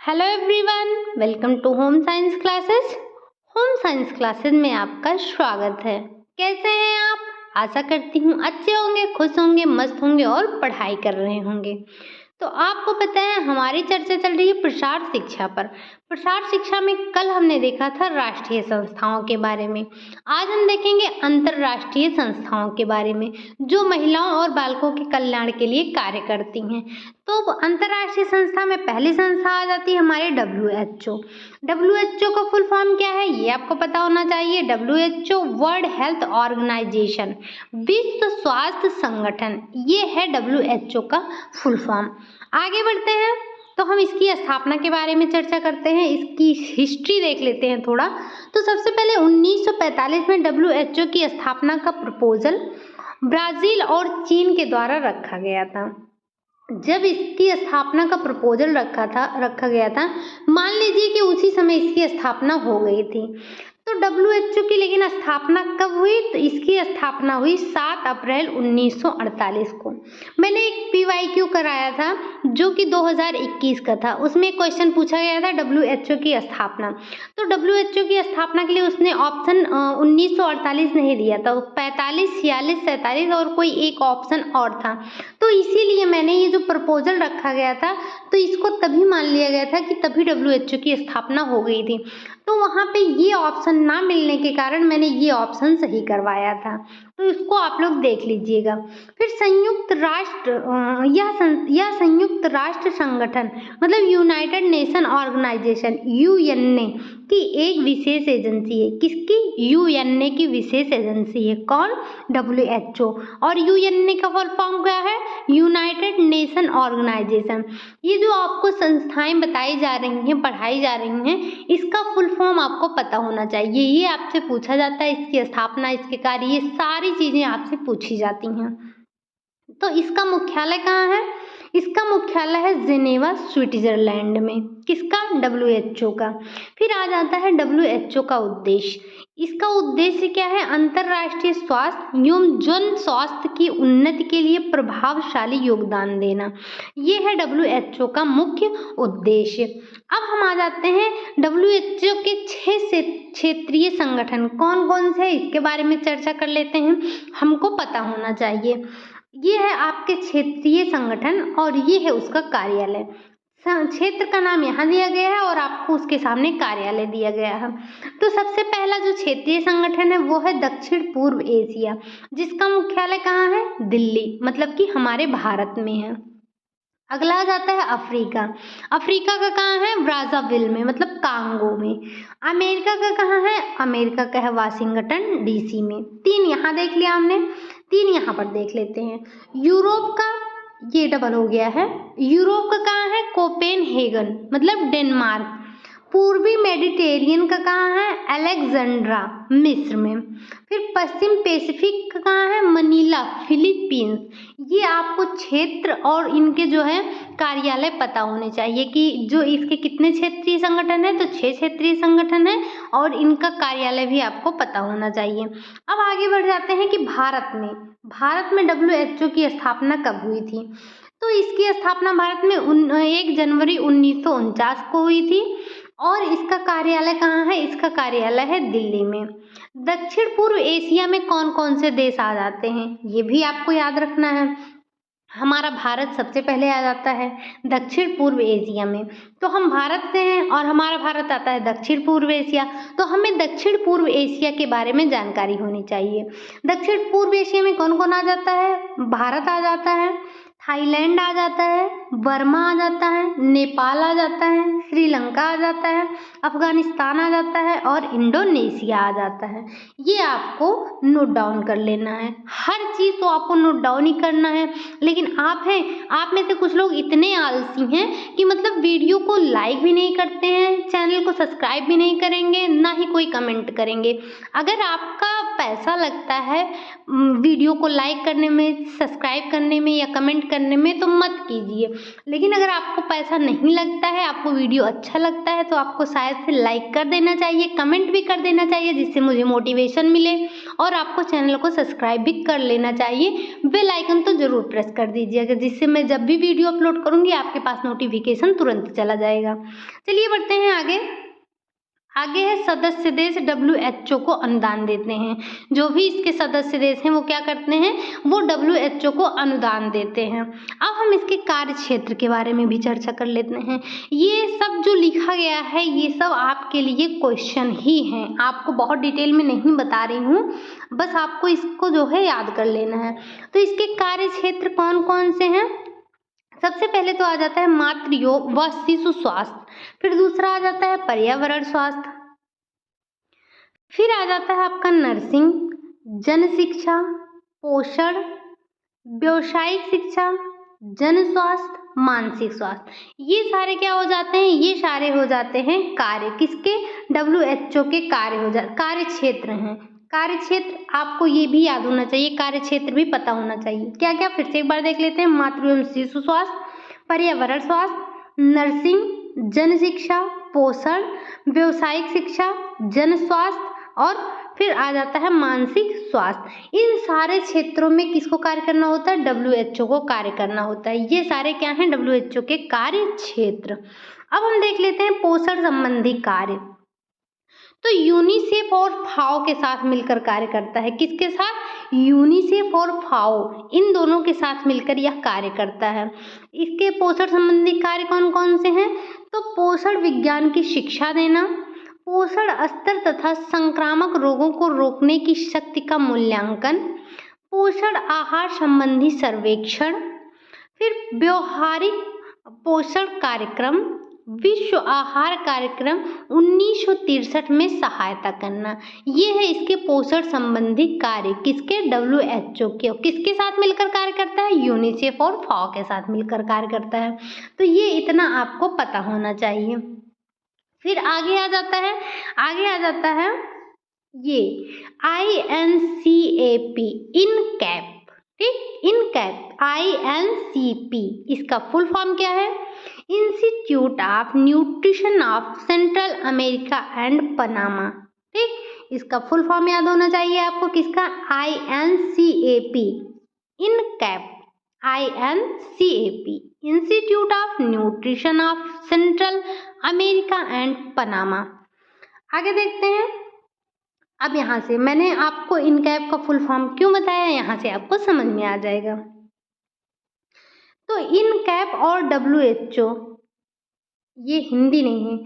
Hello everyone, welcome to home science classes. Home science classes में आपका स्वागत है। कैसे हैं आप? आशा करती हूँ अच्छे होंगे, खुश होंगे, मस्त होंगे और पढ़ाई कर रहे होंगे। तो आपको पता है हमारी चर्चा चल रही है प्रसार शिक्षा पर। प्रसार शिक्षा में कल हमने देखा था राष्ट्रीय संस्थाओं के बारे में। आज हम देखेंगे अंतर्राष्ट्रीय संस्थाओं के बारे में जो महिलाओं और बालकों के कल्याण के लिए कार्य करती हैं। तो अंतर्राष्ट्रीय संस्था में पहली संस्था आ जाती है हमारे WHO। WHO का फुल फॉर्म क्या है ये आपको पता होना चाहिए। WHO वर्ल्ड हेल्थ ऑर्गेनाइजेशन, विश्व स्वास्थ्य संगठन, ये है WHO का फुल फॉर्म। आगे बढ़ते हैं तो हम इसकी स्थापना के बारे में चर्चा करते हैं, इसकी हिस्ट्री देख लेते हैं थोड़ा। तो सबसे पहले 1945 में WHO की स्थापना का प्रपोजल ब्राजील और चीन के द्वारा रखा गया था। जब इसकी स्थापना का प्रपोजल रखा गया था, मान लीजिए कि उसी समय इसकी स्थापना हो गई थी। तो WHO की लेकिन स्थापना कब हुई? तो इसकी स्थापना हुई 7 अप्रैल 1948 को। मैंने एक PYQ कराया था जो कि 2021 का था। उसमें क्वेश्चन पूछा गया था WHO की स्थापना। तो WHO की स्थापना के लिए उसने ऑप्शन 1948 नहीं दिया था, 45, 46, 47 और कोई एक ऑप्शन और था। तो इसीलिए मैंने ये जो प्रपोजल रखा गया था तो इसको तभी मान लिया गया था कि तभी WHO की स्थापना हो गई थी। तो वहाँ पे ये ऑप्शन ना मिलने के कारण मैंने ये ऑप्शन सही करवाया था। तो इसको आप लोग देख लीजिएगा। फिर संयुक्त राष्ट्र यह संयुक्त राष्ट्र संगठन मतलब यूनाइटेड नेशन ऑर्गेनाइजेशन UNA की एक विशेष एजेंसी है। किसकी? UNA की विशेष एजेंसी है। कौन? WHO। और UNA का फुल फॉर्म क्या है? United Nation Organisation. ये जो आपको संस्थाएं बताई जा रही हैं, पढ़ाई जा रही हैं, इसका फुल फॉर्म आपको पता होना चाहिए। ये आपसे पूछा जाता है, इसकी स्थापना, इसके कार्य, ये सारी चीजें आपसे पूछी जाती हैं। तो इसका मुख्यालय कहाँ है? इसका मुख्यालय है जिनेवा, स्विट्जरलैंड में। किसका? WHO का। फिर आ जाता है WHO का उद्देश्य। इसका उद्देश्य क्या है? अंतर्राष्ट्रीय स्वास्थ्य एवं जन स्वास्थ्य की उन्नति के लिए प्रभावशाली योगदान देना, ये है WHO का मुख्य उद्देश्य। अब हम आ जाते हैं WHO के 6 क्षेत्रीय संगठन कौन कौन से है इसके बारे में चर्चा कर लेते हैं, हमको पता होना चाहिए। ये है आपके क्षेत्रीय संगठन और ये है उसका कार्यालय। क्षेत्र का नाम यहाँ दिया गया है और आपको उसके सामने कार्यालय दिया गया है। तो सबसे पहला जो क्षेत्रीय संगठन है वो है दक्षिण पूर्व एशिया, जिसका मुख्यालय कहाँ है? दिल्ली, मतलब कि हमारे भारत में है। अगला आ जाता है अफ्रीका। अफ्रीका का कहाँ है? ब्राज़ाविल में, मतलब कांगो में। अमेरिका का कहाँ है? अमेरिका का है वाशिंगटन DC में। 3 यहाँ देख लिया हमने, 3 यहाँ पर देख लेते हैं। यूरोप का, ये डबल हो गया है। यूरोप का कहाँ है? कोपेनहेगन, मतलब डेनमार्क। पूर्वी मेडिटेरियन का कहाँ है? अलेक्जेंड्रा, मिस्र में। फिर पश्चिम पैसिफिक का कहाँ है? Manila, Philippines. ये आपको क्षेत्र और इनके जो है कार्यालय पता होने चाहिए कि जो इसके कितने क्षेत्रीय संगठन है। तो 6 क्षेत्रीय संगठन है और इनका कार्यालय भी आपको पता होना चाहिए। अब आगे बढ़ जाते हैं कि भारत में WHO की स्थापना कब हुई थी? तो इसकी स्थापना भारत में 1 जनवरी 1949 को हुई थी और इसका कार्यालय कहाँ है? इसका कार्यालय है दिल्ली में। दक्षिण पूर्व एशिया में कौन कौन से देश आ जाते हैं ये भी आपको याद रखना है। हमारा भारत सबसे पहले आ जाता है दक्षिण पूर्व एशिया में। तो हम भारत से हैं और हमारा भारत आता है दक्षिण पूर्व एशिया। तो हमें दक्षिण पूर्व एशिया के बारे में जानकारी होनी चाहिए। दक्षिण पूर्व एशिया में कौन कौन आ जाता है? भारत आ जाता है, थाईलैंड आ जाता है, बर्मा आ जाता है, नेपाल आ जाता है, श्रीलंका आ जाता है, अफगानिस्तान आ जाता है और इंडोनेशिया आ जाता है। ये आपको नोट डाउन कर लेना है। हर चीज़ तो आपको नोट डाउन ही करना है, लेकिन आप में से कुछ लोग इतने आलसी हैं कि मतलब वीडियो को लाइक भी नहीं करते हैं, चैनल को सब्सक्राइब भी नहीं करेंगे, ना ही कोई कमेंट करेंगे। अगर आपका पैसा लगता है वीडियो को लाइक करने में, सब्सक्राइब करने में या कमेंट करने में तो मत कीजिए। लेकिन अगर आपको पैसा नहीं लगता है, आपको वीडियो अच्छा लगता है, तो आपको शायद से लाइक कर देना चाहिए, कमेंट भी कर देना चाहिए, जिससे मुझे मोटिवेशन मिले। और आपको चैनल को सब्सक्राइब भी कर लेना चाहिए। बेल आइकन तो ज़रूर प्रेस कर दीजिएगा, जिससे मैं जब भी वीडियो अपलोड करूँगी आपके पास नोटिफिकेशन तुरंत चला जाएगा। चलिए बढ़ते हैं आगे। आगे है सदस्य देश WHO को अनुदान देते हैं। जो भी इसके सदस्य देश हैं वो क्या करते हैं, वो WHO को अनुदान देते हैं। अब हम इसके कार्य क्षेत्र के बारे में भी चर्चा कर लेते हैं। ये सब जो लिखा गया है ये सब आपके लिए क्वेश्चन ही हैं, आपको बहुत डिटेल में नहीं बता रही हूँ, बस आपको इसको जो है याद कर लेना है। तो इसके कार्य क्षेत्र कौन कौन से हैं? सबसे पहले तो आ जाता है मातृ व शिशु स्वास्थ्य, फिर दूसरा आ जाता है पर्यावरण स्वास्थ्य, फिर आ जाता है आपका नर्सिंग, जन शिक्षा, पोषण, व्यावसायिक शिक्षा, जन स्वास्थ्य, मानसिक स्वास्थ्य। ये सारे क्या हो जाते हैं, ये सारे हो जाते हैं कार्य, किसके, WHO के कार्य क्षेत्र हैं। कार्य क्षेत्र आपको ये भी याद होना चाहिए, कार्य क्षेत्र भी पता होना चाहिए। क्या क्या, फिर से एक बार देख लेते हैं। मातृ एवं शिशु स्वास्थ्य, पर्यावरण स्वास्थ्य, नर्सिंग, जन शिक्षा, पोषण, व्यावसायिक शिक्षा, जन स्वास्थ्य और फिर आ जाता है मानसिक स्वास्थ्य। इन सारे क्षेत्रों में किसको कार्य करना होता है, WHO को कार्य करना होता है। ये सारे क्या हैं, WHO के कार्य क्षेत्र। अब हम देख लेते हैं पोषण संबंधी कार्य। तो यूनिसेफ और फाओ के साथ मिलकर कार्य करता है। किसके साथ, यूनिसेफ और फाओ, इन दोनों के साथ मिलकर यह कार्य करता है। इसके पोषण संबंधी कार्य कौन कौन से हैं, तो पोषण विज्ञान की शिक्षा देना, पोषण स्तर तथा संक्रामक रोगों को रोकने की शक्ति का मूल्यांकन, पोषण आहार संबंधी सर्वेक्षण, फिर व्यवहारिक पोषण कार्यक्रम, विश्व आहार कार्यक्रम 1963 में सहायता करना। ये है इसके पोषण संबंधी कार्य, किसके, WHO के। किसके साथ मिलकर कार्य करता है, यूनिसेफ और फाओ के साथ मिलकर कार्य करता है। तो ये इतना आपको पता होना चाहिए। फिर आगे आ जाता है ये INCAP, इनकैप, ठीक, इनकैप, INCP, इसका फुल फॉर्म क्या है, institute of nutrition of central America and Panama, ठीक, इसका फुल फॉर्म याद होना चाहिए आपको, किसका, INCAP, NCAP, INCAP, institute of nutrition of central America and Panama. आगे देखते हैं। अब यहाँ से मैंने आपको इनकैप का फुल फॉर्म क्यों बताया, यहाँ से आपको समझ में आ जाएगा। तो इनकैप और WHO, ये हिंदी नहीं है,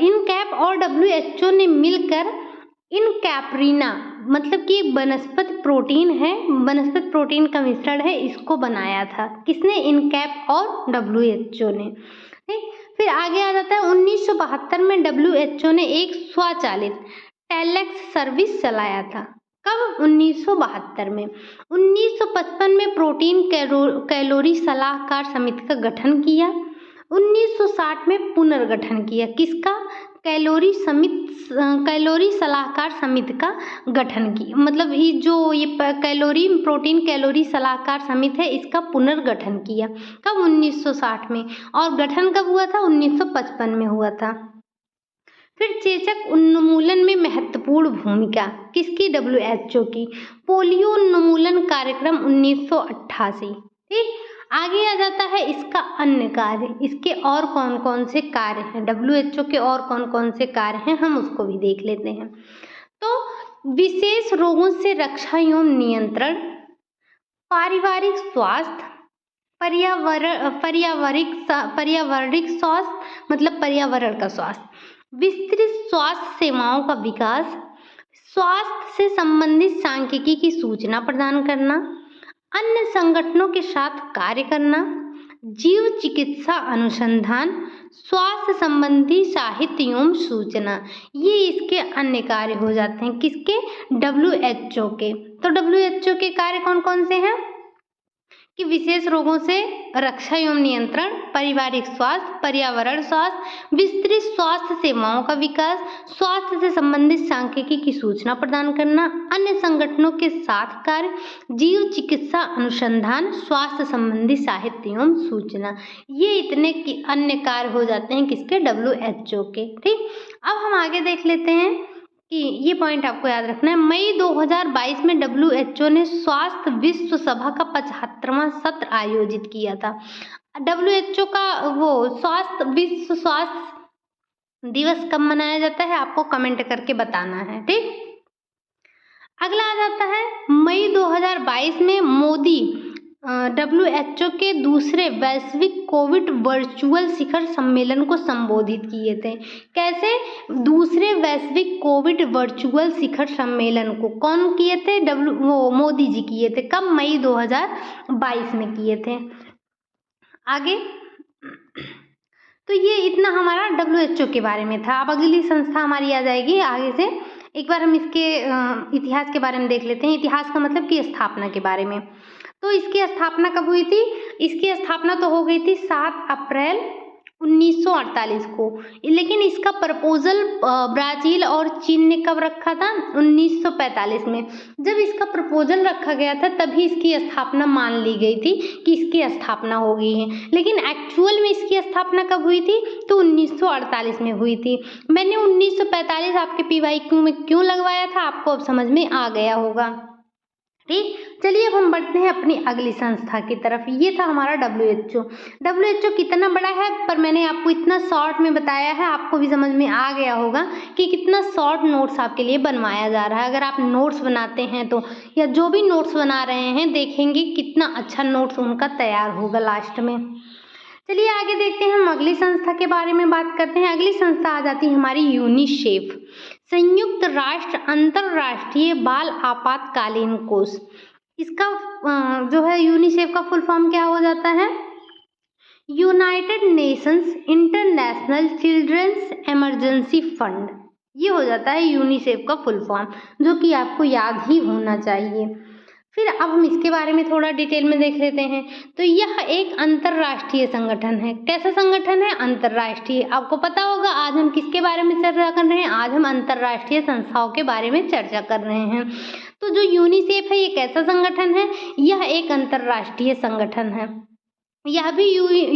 इनकैप और WHO ने मिलकर इनकैप्रिना, मतलब कि एक वनस्पति प्रोटीन है, वनस्पति प्रोटीन का मिश्रण है, इसको बनाया था। किसने, इनकैप और WHO ने, ठीक। फिर आगे आ जाता है 1972 में WHO ने एक स्वचालित टेलेक्स सर्विस चलाया था। कब, 1972 में। 1955 में प्रोटीन कैलोरी सलाहकार समिति का गठन किया। 1960 में पुनर्गठन किया, किसका, कैलोरी सलाहकार समिति का गठन किया, मतलब ये प्रोटीन कैलोरी सलाहकार समिति है, इसका पुनर्गठन किया। कब, 1960 में। और गठन कब हुआ था, 1955 में हुआ था। फिर चेचक उन्मूलन में महत्वपूर्ण भूमिका, किसकी, WHO की। पोलियो उन्मूलन कार्यक्रम 1988, ठीक। आगे आ जाता है इसका अन्य कार्य, इसके और कौन कौन से कार्य हैं, WHO के और कौन कौन से कार्य हैं, हम उसको भी देख लेते हैं। तो विशेष रोगों से रक्षा एवं नियंत्रण, पारिवारिक स्वास्थ्य, पर्यावरणिक स्वास्थ्य, मतलब पर्यावरण का स्वास्थ्य, विस्तृत स्वास्थ्य सेवाओं का विकास, स्वास्थ्य से संबंधित सांख्यिकी की सूचना प्रदान करना, अन्य संगठनों के साथ कार्य करना, जीव चिकित्सा अनुसंधान, स्वास्थ्य संबंधी साहित्य एवं सूचना, ये इसके अन्य कार्य हो जाते हैं, किसके, WHO के। तो WHO के कार्य कौन कौन से हैं, कि विशेष रोगों से रक्षा एवं नियंत्रण, पारिवारिक स्वास्थ्य, पर्यावरण स्वास्थ्य, विस्तृत स्वास्थ्य सेवाओं का विकास, स्वास्थ्य से संबंधित सांख्यिकी की सूचना प्रदान करना, अन्य संगठनों के साथ कार्य, जीव चिकित्सा अनुसंधान, स्वास्थ्य संबंधी साहित्य एवं सूचना। ये इतने अन्य कार्य हो जाते हैं किसके, WHO के। ठीक, अब हम आगे देख लेते हैं कि ये पॉइंट आपको याद रखना है। मई 2022 में WHO ने स्वास्थ्य विश्व सभा का 75वां सत्र आयोजित किया था। WHO का वो विश्व स्वास्थ्य दिवस कब मनाया जाता है, आपको कमेंट करके बताना है। ठीक, अगला आ जाता है मई 2022 में मोदी WHO के दूसरे वैश्विक कोविड वर्चुअल शिखर सम्मेलन को संबोधित किए थे। कैसे, दूसरे वैश्विक कोविड वर्चुअल शिखर सम्मेलन को कौन किए थे, मोदी जी किए थे। कब, मई 2022 में किए थे। आगे, तो ये इतना हमारा WHO के बारे में था। अब अगली संस्था हमारी आ जाएगी आगे से। एक बार हम इसके इतिहास के बारे में देख लेते हैं। इतिहास का मतलब कि स्थापना के बारे में। तो इसकी स्थापना कब हुई थी, इसकी स्थापना तो हो गई थी 7 अप्रैल 1948 को, लेकिन इसका प्रपोजल ब्राजील और चीन ने कब रखा था, 1945 में। जब इसका प्रपोजल रखा गया था तभी इसकी स्थापना मान ली गई थी कि इसकी स्थापना हो गई है, लेकिन एक्चुअल में इसकी स्थापना कब हुई थी, तो 1948 में हुई थी। मैंने 1945 आपके PYQ में क्यों लगवाया था, आपको अब समझ में आ गया होगा। ठीक, चलिए अब हम बढ़ते हैं अपनी अगली संस्था की तरफ। ये था हमारा WHO कितना बड़ा है, पर मैंने आपको इतना शॉर्ट में बताया है, आपको भी समझ में आ गया होगा कि कितना शॉर्ट नोट्स आपके लिए बनवाया जा रहा है। अगर आप नोट्स बनाते हैं तो, या जो भी नोट्स बना रहे हैं, देखेंगे कितना अच्छा नोट्स उनका तैयार होगा लास्ट में। चलिए आगे देखते हैं, हम अगली संस्था के बारे में बात करते हैं। अगली संस्था आ जाती है हमारी यूनिसेफ, संयुक्त राष्ट्र अंतरराष्ट्रीय बाल आपातकालीन कोष। इसका जो है यूनिसेफ का फुल फॉर्म क्या हो जाता है, United Nations International Children's Emergency Fund. ये हो जाता है यूनिसेफ का फुल फॉर्म, जो कि आपको याद ही होना चाहिए। फिर अब हम इसके बारे में थोड़ा डिटेल में देख लेते हैं। तो यह एक अंतर्राष्ट्रीय संगठन है। कैसा संगठन है, अंतर्राष्ट्रीय। आपको पता होगा आज हम किसके बारे में चर्चा कर रहे हैं, आज हम अंतर्राष्ट्रीय संस्थाओं के बारे में चर्चा कर रहे हैं। तो जो यूनिसेफ है ये कैसा संगठन है, यह एक अंतर्राष्ट्रीय संगठन है। यह भी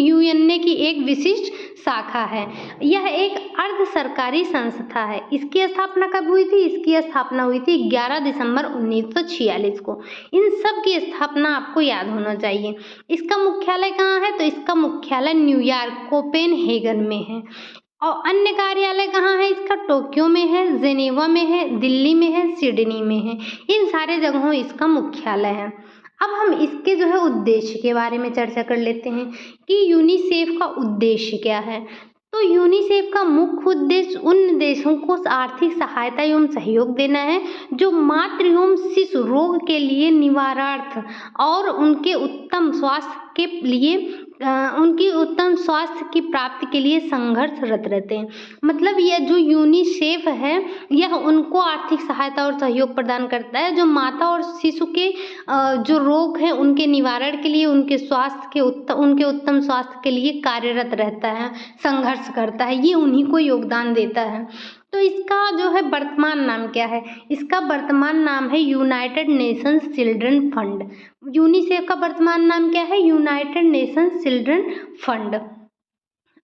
UN की एक विशिष्ट शाखा है। यह एक अर्ध सरकारी संस्था है। इसकी स्थापना कब हुई थी, इसकी स्थापना हुई थी 11 दिसंबर 1946 को। इन सब की स्थापना आपको याद होना चाहिए। इसका मुख्यालय कहाँ है, तो इसका मुख्यालय न्यूयॉर्क कोपेनहेगन में है। और अन्य कार्यालय कहाँ है इसका, टोक्यो में है, जेनेवा में है, दिल्ली में है, सिडनी में है। इन सारे जगहों इसका मुख्यालय है। अब हम इसके जो है उद्देश्य के बारे में चर्चा कर लेते हैं कि यूनिसेफ का उद्देश्य क्या है। तो यूनिसेफ का मुख्य उद्देश्य उन देशों को आर्थिक सहायता एवं सहयोग देना है जो मातृ एवं शिशु रोग के लिए निवारणार्थ और उनके उत्तम स्वास्थ्य के लिए उनकी उत्तम स्वास्थ्य की प्राप्ति के लिए संघर्षरत रहते हैं। मतलब यह जो यूनिसेफ है यह उनको आर्थिक सहायता और सहयोग प्रदान करता है जो माता और शिशु के जो रोग हैं उनके निवारण के लिए, उनके स्वास्थ्य के उनके उत्तम स्वास्थ्य के लिए कार्यरत रहता है, संघर्ष करता है, ये उन्हीं को योगदान देता है। तो इसका जो है वर्तमान नाम क्या है, इसका वर्तमान नाम है United Nations children fund. UNICEF का वर्तमान नाम क्या है, यूनाइटेड नेशंस चिल्ड्रन फंड।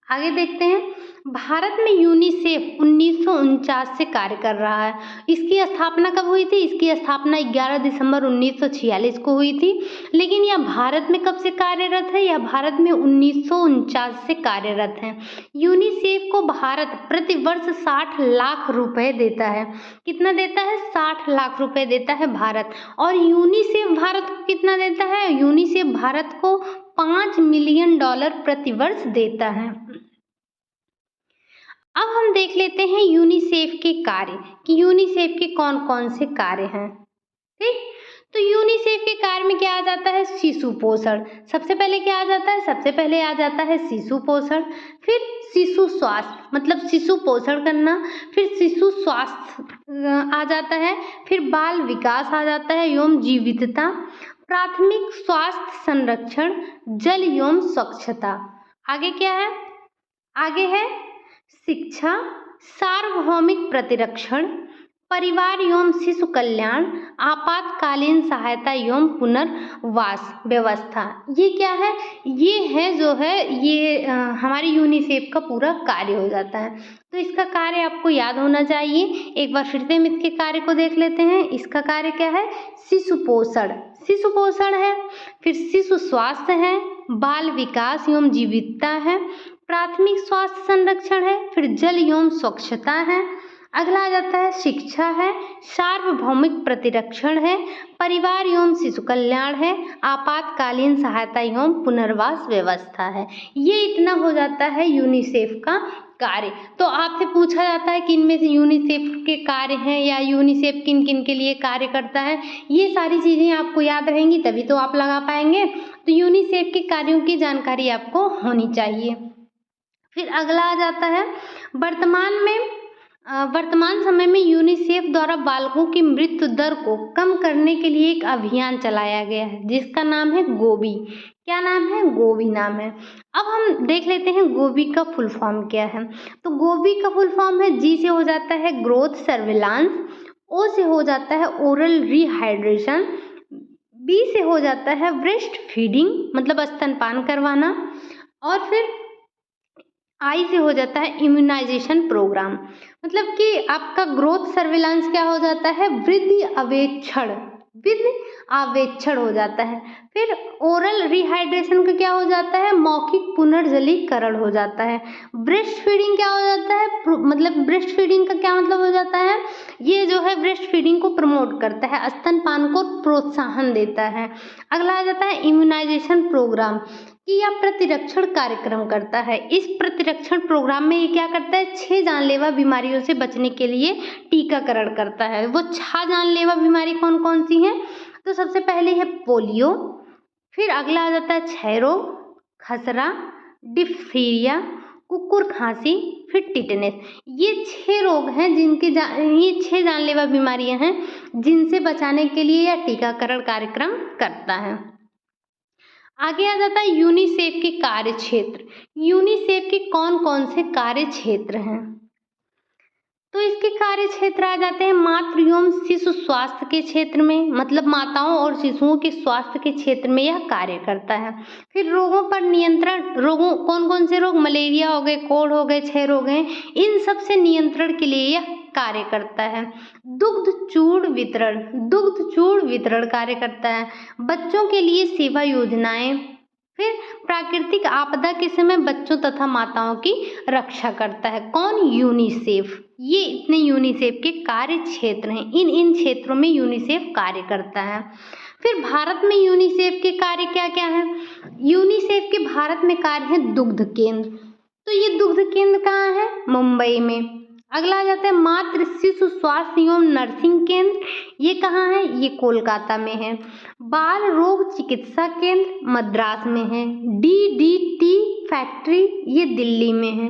आगे देखते हैं, भारत में यूनिसेफ 1949 से कार्य कर रहा है। इसकी स्थापना कब हुई थी, इसकी स्थापना 11 दिसंबर 1946 को हुई थी। लेकिन यह भारत में कब से कार्यरत है, यह भारत में 1949 से कार्यरत है। यूनिसेफ को भारत प्रतिवर्ष 60 लाख रुपए देता है। कितना देता है, 60 लाख रुपए देता है भारत। और यूनिसेफ भारत को कितना देता है, यूनिसेफ भारत को $5 मिलियन प्रतिवर्ष देता है। अब हम देख लेते हैं यूनिसेफ के कार्य कि यूनिसेफ के कौन कौन से कार्य हैं। ठीक, तो यूनिसेफ के कार्य में क्या आ जाता है, शिशु पोषण। सबसे पहले क्या आ जाता है, सबसे पहले आ जाता है शिशु पोषण, फिर शिशु स्वास्थ्य मतलब शिशु पोषण करना, फिर शिशु स्वास्थ्य आ जाता है, फिर बाल विकास आ जाता है एवं जीवितता, प्राथमिक स्वास्थ्य संरक्षण, जल एवं स्वच्छता। आगे क्या है? आगे है शिक्षा, सार्वभौमिक प्रतिरक्षण, परिवार एवं शिशु कल्याण, आपातकालीन सहायता एवं पुनर्वास व्यवस्था। ये क्या है? ये है जो है ये हमारी यूनिसेफ का पूरा कार्य हो जाता है। तो इसका कार्य आपको याद होना चाहिए। एक बार फिर से हम इसके कार्य को देख लेते हैं। इसका कार्य क्या है? शिशु पोषण है, फिर शिशु स्वास्थ्य है, बाल विकास एवं जीवितता है, प्राथमिक स्वास्थ्य संरक्षण है, फिर जल एवं स्वच्छता है। अगला आ जाता है शिक्षा है, सार्वभौमिक प्रतिरक्षण है, परिवार एवं शिशु कल्याण है, आपातकालीन सहायता एवं पुनर्वास व्यवस्था है। ये इतना हो जाता है यूनिसेफ का कार्य। तो आपसे पूछा जाता है कि इनमें से यूनिसेफ के कार्य हैं या यूनिसेफ किन किन के लिए कार्य करता है। ये सारी चीज़ें आपको याद रहेंगी तभी तो आप लगा पाएंगे। तो यूनिसेफ के कार्यों की जानकारी आपको होनी चाहिए। फिर अगला आ जाता है वर्तमान समय में यूनिसेफ द्वारा बालकों की मृत्यु दर को कम करने के लिए एक अभियान चलाया गया है जिसका नाम है गोबी। क्या नाम है? गोबी नाम है। अब हम देख लेते हैं गोबी का फुल फॉर्म क्या है। तो गोबी का फुल फॉर्म है, जी से हो जाता है ग्रोथ सर्विलांस, ओ से हो जाता है ओरल रिहाइड्रेशन, बी से हो जाता है ब्रेस्ट फीडिंग मतलब स्तनपान करवाना, और फिर आई से हो जाता है इम्यूनाइजेशन प्रोग्राम। मतलब कि आपका ग्रोथ सर्विलांस क्या हो जाता है? वृद्धि आवेक्षण हो जाता है। फिर ओरल रिहाइड्रेशन का क्या हो जाता है? मौखिक पुनर्जलीकरण हो जाता है। ब्रेस्ट फीडिंग क्या हो जाता है? मतलब ब्रेस्ट फीडिंग का क्या मतलब हो जाता है? ये जो है ब्रेस्ट फीडिंग को प्रमोट करता है, स्तनपान को प्रोत्साहन देता है। अगला आ जाता है इम्यूनाइजेशन प्रोग्राम कि यह प्रतिरक्षण कार्यक्रम करता है। इस प्रतिरक्षण प्रोग्राम में ये क्या करता है? 6 जानलेवा बीमारियों से बचने के लिए टीकाकरण करता है। वो 6 जानलेवा बीमारी कौन कौन सी हैं? तो सबसे पहले है पोलियो, फिर अगला आ जाता है क्षय रोग, खसरा, डिप्थीरिया, कुकुर खांसी, फिर टिटनेस। ये 6 रोग हैं ये 6 जानलेवा बीमारियां हैं जिनसे बचाने के लिए यह टीकाकरण कार्यक्रम करता है। आगे आ जाता है यूनिसेफ के कार्य क्षेत्र। यूनिसेफ के कौन कौन से कार्य क्षेत्र हैं? तो इसके कार्य क्षेत्र आ जाते हैं मातृ एवं शिशु स्वास्थ्य के क्षेत्र में, मतलब माताओं और शिशुओं के स्वास्थ्य के क्षेत्र में यह कार्य करता है। फिर रोगों पर नियंत्रण, कौन कौन से रोग? मलेरिया हो गए, कोढ़ हो गए, क्षय रोग हैं, इन सब से नियंत्रण के लिए यह कार्य करता है। दुग्ध चूर्ण वितरण कार्य करता है। बच्चों के लिए सेवा योजनाएं, फिर प्राकृतिक आपदा के समय बच्चों तथा माताओं की रक्षा करता है। कौन? यूनिसेफ। ये इतने यूनिसेफ के कार्य क्षेत्र हैं। इन क्षेत्रों में यूनिसेफ कार्य करता है। फिर भारत में यूनिसेफ के कार्य क्या क्या हैं? यूनिसेफ के भारत में कार्य है दुग्ध केंद्र। तो ये दुग्ध केंद्र कहाँ है? मुंबई में। अगला आ जाता है मातृ शिशु स्वास्थ्य एवं नर्सिंग केंद्र। ये कहाँ है? ये कोलकाता में है। बाल रोग चिकित्सा केंद्र मद्रास में है। DDT फैक्ट्री ये दिल्ली में है।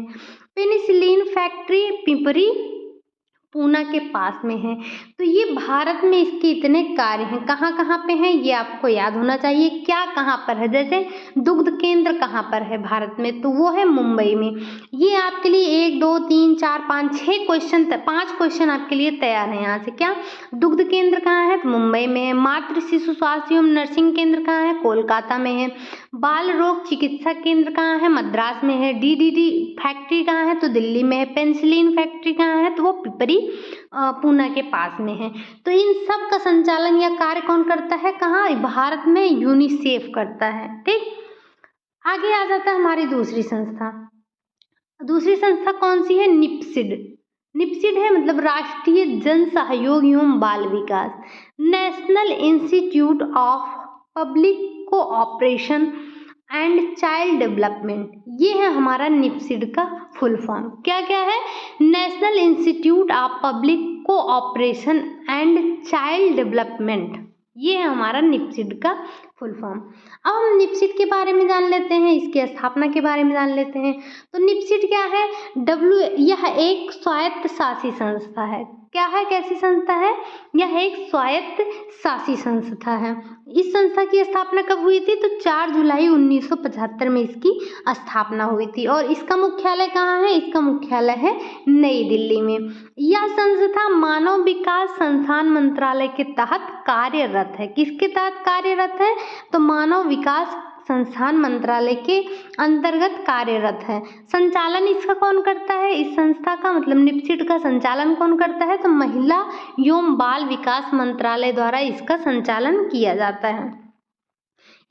पेनिसिलिन फैक्ट्री पिंपरी पूना के पास में है। तो ये भारत में इसके इतने कार्य हैं। कहाँ कहाँ पे हैं ये आपको याद होना चाहिए। क्या कहाँ पर है? जैसे दुग्ध केंद्र कहाँ पर है भारत में? तो वो है मुंबई में। ये आपके लिए 1 2 3 4 5 6 क्वेश्चन 5 क्वेश्चन आपके लिए तैयार हैं यहाँ से। क्या दुग्ध केंद्र कहाँ है? तो मुंबई में है। मातृ शिशु स्वास्थ्य एवं नर्सिंग केंद्र कहाँ है? कोलकाता में है। बाल रोग चिकित्सा केंद्र कहाँ है? मद्रास में है। DDT फैक्ट्री कहाँ है? तो दिल्ली में है। पेनिसिलिन फैक्ट्री कहाँ है? तो वो पिपरी पूना के पास में है। तो इन सब का संचालन या कार्य कौन करता है? कहाँ? भारत में यूनिसेफ करता है। ठीक, आगे आ जाता है हमारी दूसरी संस्था। दूसरी संस्था कौन सी है? निप्सिड है, मतलब राष्ट्रीय जन सहयोग एवं बाल विकास, National Institute of Public Cooperation and Child Development. ये है हमारा निप्सिड का फुल फॉर्म। क्या क्या है? National Institute of Public Cooperation and Child Development. ये है हमारा निप्सिड का फुल फॉर्म। अब हम निपसिट के बारे में जान लेते हैं, इसकी स्थापना के बारे में जान लेते हैं। तो निपसिट क्या है? यह एक स्वायत्त शासी संस्था है। क्या है? कैसी संस्था है? यह एक स्वायत्त शासी संस्था है। इस संस्था की स्थापना कब हुई थी? तो 4 जुलाई 1975 में इसकी स्थापना हुई थी। और इसका मुख्यालय कहाँ है? इसका मुख्यालय है नई दिल्ली में। यह संस्था मानव विकास संस्थान मंत्रालय के तहत कार्यरत है। किसके तहत कार्यरत है? तो मानव विकास संस्थान मंत्रालय के अंतर्गत कार्यरत है। संचालन इसका कौन करता है? इस संस्था का मतलब निपसिट का संचालन कौन करता है? तो महिला एवं बाल विकास मंत्रालय द्वारा इसका संचालन किया जाता है।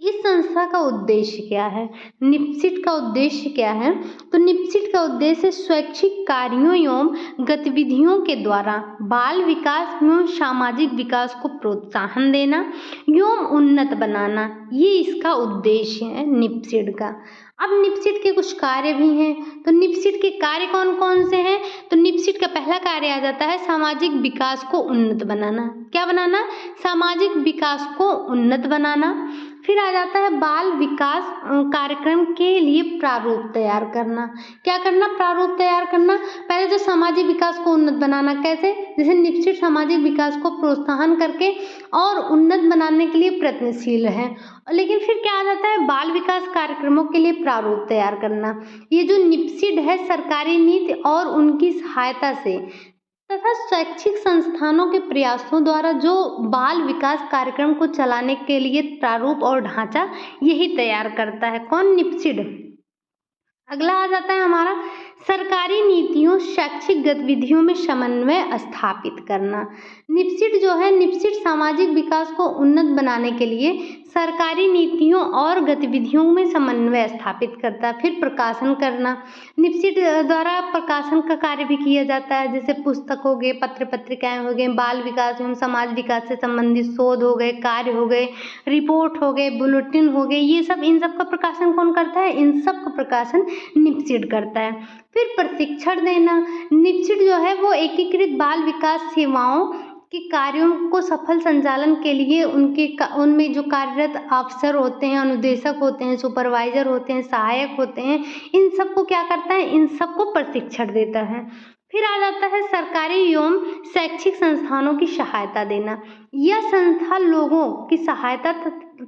इस संस्था का उद्देश्य क्या है? निपसिट का उद्देश्य क्या है? तो निपसिट का उद्देश्य स्वैच्छिक कार्यों एवं गतिविधियों के द्वारा बाल विकास एवं सामाजिक विकास को प्रोत्साहन देना एवं उन्नत बनाना, ये इसका उद्देश्य है निपसिट का। अब निपसिट के कुछ कार्य भी हैं। तो निपसिट के कार्य कौन कौन से हैं? तो निपसिट का पहला कार्य आ जाता है सामाजिक विकास को उन्नत बनाना। क्या बनाना? सामाजिक विकास को उन्नत बनाना। फिर आ जाता है बाल विकास कार्यक्रम के लिए प्रारूप तैयार करना। क्या करना? प्रारूप तैयार करना। पहले तो सामाजिक विकास को उन्नत बनाना कैसे? जैसे निपसिट सामाजिक विकास को प्रोत्साहन करके और उन्नत बनाने के लिए प्रयत्नशील है। लेकिन फिर क्या आ जाता है? बाल विकास कार्यक्रमों के लिए प्रारूप तैयार करना। ये जो निपसिट है सरकारी नीति और उनकी सहायता से तथा शैक्षिक संस्थानों के प्रयासों द्वारा जो बाल विकास कार्यक्रम को चलाने के लिए प्रारूप और ढांचा यही तैयार करता है। कौन? निपसिट। अगला आ जाता है हमारा सरकारी नीतियों शैक्षिक गतिविधियों में समन्वय स्थापित करना। निपसिट जो है, निपसिट सामाजिक विकास को उन्नत बनाने के लिए सरकारी नीतियों और गतिविधियों में समन्वय स्थापित करता है। फिर प्रकाशन करना, निपसिट द्वारा प्रकाशन का कार्य भी किया जाता है। जैसे पुस्तक हो गए, पत्र पत्रिकाएं हो गए, बाल विकास एवं समाज विकास से संबंधित शोध हो गए, कार्य हो गए, रिपोर्ट हो गए, बुलेटिन हो गए, ये सब, इन सब का प्रकाशन कौन करता है? इन सब का प्रकाशन निपसिट करता है। फिर प्रशिक्षण देना, निपसिट जो है वो एकीकृत बाल विकास सेवाओं के कार्यों को सफल संचालन के लिए उनमें जो कार्यरत अफसर होते हैं, अनुदेशक होते हैं, सुपरवाइजर होते हैं, सहायक होते हैं, इन सबको क्या करता है? इन सबको प्रशिक्षण देता है। फिर आ जाता है सरकारी एवं शैक्षिक संस्थानों की सहायता देना। यह संस्था लोगों की सहायता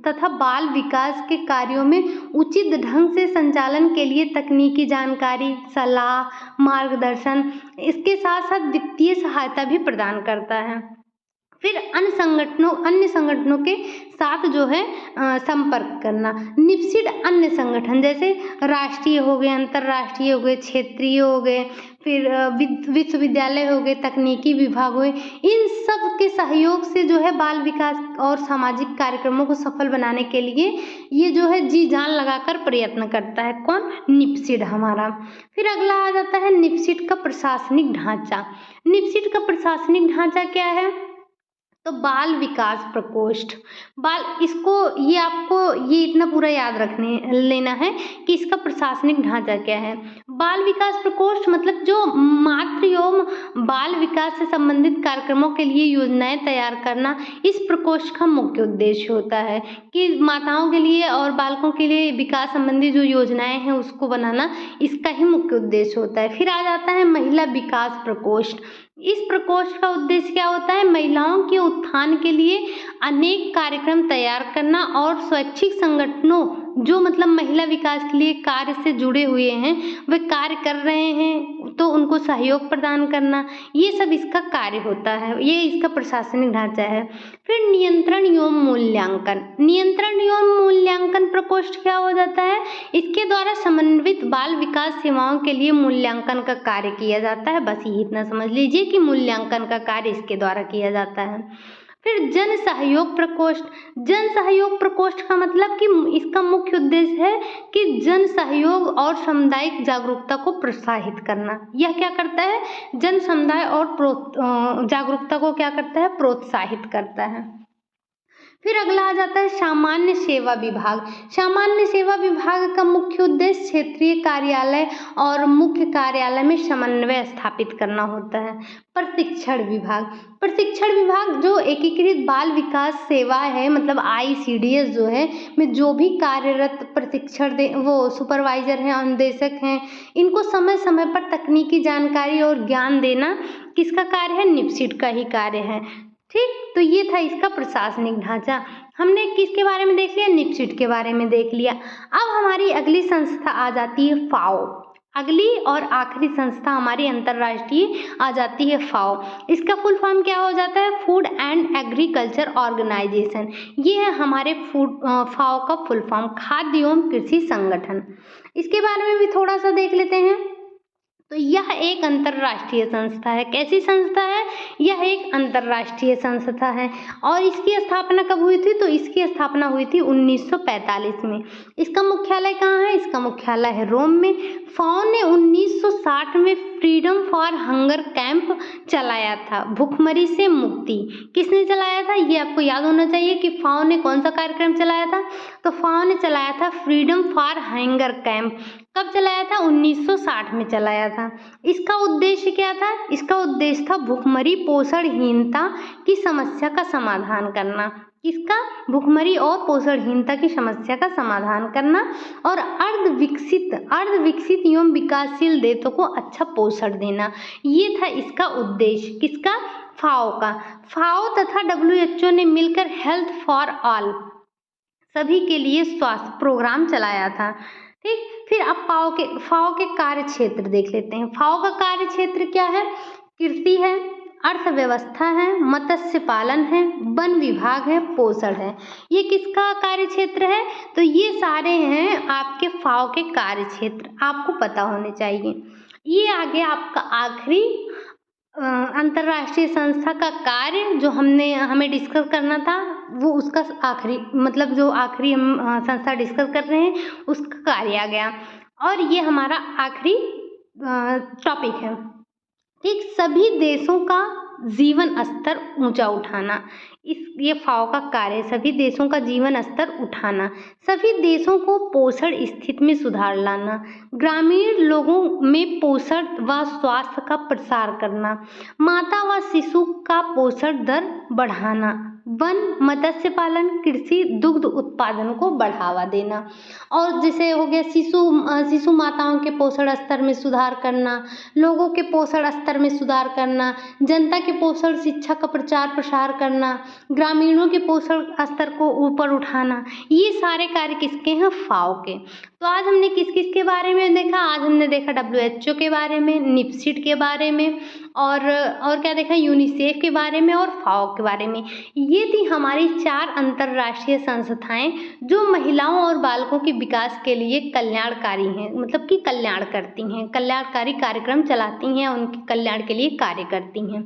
तथा बाल विकास के कार्यों में उचित ढंग से संचालन के लिए तकनीकी जानकारी, सलाह, मार्गदर्शन, इसके साथ साथ वित्तीय सहायता भी प्रदान करता है। फिर अन्य संगठनों के साथ जो है संपर्क करना। निपसिट अन्य संगठन जैसे राष्ट्रीय हो गए, अंतर्राष्ट्रीय हो गए, क्षेत्रीय हो गए, फिर विश्वविद्यालय हो गए, तकनीकी विभाग हुए, इन सब के सहयोग से जो है बाल विकास और सामाजिक कार्यक्रमों को सफल बनाने के लिए ये जो है जी जान लगाकर प्रयत्न करता है। कौन? निपसिट हमारा। फिर अगला आ जाता है निपसिट का प्रशासनिक ढांचा। निपसिट का प्रशासनिक ढांचा क्या है? तो बाल विकास प्रकोष्ठ। आपको ये इतना पूरा याद लेना है कि इसका प्रशासनिक ढांचा क्या है। बाल विकास प्रकोष्ठ मतलब जो मातृ एवं बाल विकास से संबंधित कार्यक्रमों के लिए योजनाएं तैयार करना, इस प्रकोष्ठ का मुख्य उद्देश्य होता है कि माताओं के लिए और बालकों के लिए विकास संबंधी जो योजनाएं हैं उसको बनाना, इसका ही मुख्य उद्देश्य होता है। फिर आ जाता है महिला विकास प्रकोष्ठ। इस प्रकोष्ठ का उद्देश्य क्या होता है? महिलाओं के उत्थान के लिए अनेक कार्यक्रम तैयार करना और स्वैच्छिक संगठनों जो मतलब महिला विकास के लिए कार्य से जुड़े हुए हैं, वे कार्य कर रहे हैं तो उनको सहयोग प्रदान करना, ये सब इसका कार्य होता है। ये इसका प्रशासनिक ढांचा है। फिर नियंत्रण एवं मूल्यांकन। नियंत्रण एवं मूल्यांकन प्रकोष्ठ क्या हो जाता है? इसके द्वारा समन्वित बाल विकास सेवाओं के लिए मूल्यांकन का कार्य किया जाता है। बस ये इतना समझ लीजिए कि मूल्यांकन का कार्य इसके द्वारा किया जाता है। फिर जन सहयोग प्रकोष्ठ। जन सहयोग प्रकोष्ठ का मतलब कि इसका मुख्य उद्देश्य है कि जन सहयोग और सामुदायिक जागरूकता को प्रोत्साहित करना। यह क्या करता है? जन समुदाय और जागरूकता को क्या करता है? प्रोत्साहित करता है। फिर अगला आ जाता है सामान्य सेवा विभाग। सामान्य सेवा विभाग का मुख्य उद्देश्य क्षेत्रीय कार्यालय और मुख्य कार्यालय में समन्वय स्थापित करना होता है। प्रशिक्षण विभाग, प्रशिक्षण विभाग जो एकीकृत बाल विकास सेवा है, मतलब ICDS जो है, में जो भी कार्यरत प्रशिक्षण वो सुपरवाइजर हैं, अनुदेशक हैं, इनको समय समय पर तकनीकी जानकारी और ज्ञान देना किसका कार्य है? निप्सिट का ही कार्य है। ठीक, तो ये था इसका प्रशासनिक ढांचा। हमने किसके बारे में देख लिया? निप्सिट के बारे में देख लिया। अब हमारी अगली संस्था आ जाती है फाओ। अगली और आखिरी संस्था हमारी अंतर्राष्ट्रीय आ जाती है फाओ। इसका फुल फॉर्म क्या हो जाता है? Food and Agriculture Organisation. ये है हमारे फाओ का फुल फॉर्म, खाद्य एवं कृषि संगठन। इसके बारे में भी थोड़ा सा देख लेते हैं। तो यह एक अंतर्राष्ट्रीय संस्था है। कैसी संस्था है? यह एक अंतर्राष्ट्रीय संस्था है। और इसकी स्थापना कब हुई थी? तो इसकी स्थापना हुई थी 1945 में। इसका मुख्यालय कहाँ है? इसका मुख्यालय है रोम में। फाओ ने 1960 में फ्रीडम फॉर हंगर कैंप चलाया था, भूखमरी से मुक्ति। किसने चलाया था? ये आपको याद होना चाहिए कि फाओ ने कौन सा कार्यक्रम चलाया था। तो फाओ ने चलाया था फ्रीडम फॉर हंगर कैंप। कब चलाया था? 1960 में चलाया था। इसका उद्देश्य क्या था? इसका उद्देश्य था भूखमरी पोषणहीनता की समस्या का समाधान करना। किसका? भूखमरी और पोषणहीनता की समस्या का समाधान करना और अर्धविकसित एवं विकासशील देशों को अच्छा पोषण देना। ये था इसका उद्देश्य। किसका? फाओ का। फाओ तथा WHO ने मिलकर हेल्थ फॉर ऑल, सभी के लिए स्वास्थ्य प्रोग्राम चलाया था। ठीक, फिर अब फाओ के कार्य क्षेत्र देख लेते हैं। फाओ का कार्य क्षेत्र क्या है? कृषि है, अर्थव्यवस्था है, मत्स्य पालन है, वन विभाग है, पोषण है। ये किसका कार्य क्षेत्र है? तो ये सारे हैं आपके फाओ के कार्य क्षेत्र, आपको पता होने चाहिए। ये आगे आपका आखिरी अंतर्राष्ट्रीय संस्था का कार्य जो हमें डिस्कस करना था, वो उसका आखिरी, मतलब जो आखिरी हम संस्था डिस्कस कर रहे हैं उसका कार्य आ गया। और ये हमारा आखिरी टॉपिक है। ठीक, सभी देशों का जीवन स्तर ऊंचा उठाना, ये फाओ का कार्य है। सभी देशों का जीवन स्तर उठाना, सभी देशों को पोषण स्थिति में सुधार लाना, ग्रामीण लोगों में पोषण व स्वास्थ्य का प्रसार करना, माता व शिशु का पोषण दर बढ़ाना, वन, मत्स्य पालन, कृषि, दुग्ध उत्पादन को बढ़ावा देना। और जैसे हो गया शिशु माताओं के पोषण स्तर में सुधार करना, लोगों के पोषण स्तर में सुधार करना, जनता के पोषण शिक्षा का प्रचार प्रसार करना, ग्रामीणों के पोषण स्तर को ऊपर उठाना, ये सारे कार्य किसके हैं? फाओ के। तो आज हमने किस किस के बारे में देखा? आज हमने देखा WHO के बारे में, निप्सिट के बारे में, और क्या देखा? यूनिसेफ के बारे में और फाओ के बारे में। ये थी हमारी 4 अंतर्राष्ट्रीय संस्थाएं जो महिलाओं और बालकों के विकास के लिए कल्याणकारी हैं, मतलब कि कल्याण करती हैं, कल्याणकारी कार्यक्रम चलाती हैं, उनके कल्याण के लिए कार्य करती हैं।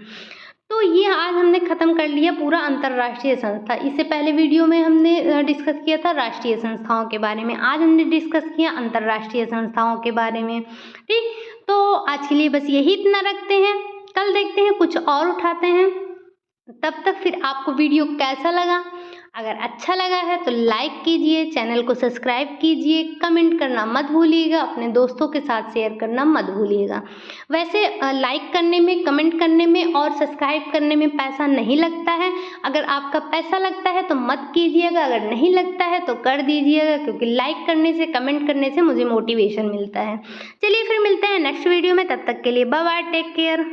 तो ये आज हमने खत्म कर लिया पूरा अंतर्राष्ट्रीय संस्था। इससे पहले वीडियो में हमने डिस्कस किया था राष्ट्रीय संस्थाओं के बारे में, आज हमने डिस्कस किया अंतर्राष्ट्रीय संस्थाओं के बारे में। ठीक, तो आज के लिए बस यही इतना रखते हैं, कल देखते हैं कुछ और उठाते हैं। तब तक फिर आपको वीडियो कैसा लगा? अगर अच्छा लगा है तो लाइक कीजिए, चैनल को सब्सक्राइब कीजिए, कमेंट करना मत भूलिएगा, अपने दोस्तों के साथ शेयर करना मत भूलिएगा। वैसे लाइक करने में, कमेंट करने में और सब्सक्राइब करने में पैसा नहीं लगता है। अगर आपका पैसा लगता है तो मत कीजिएगा, अगर नहीं लगता है तो कर दीजिएगा, क्योंकि लाइक करने से, कमेंट करने से मुझे मोटिवेशन मिलता है। चलिए फिर मिलते हैं नेक्स्ट वीडियो में, तब तक के लिए बाय बाय, टेक केयर।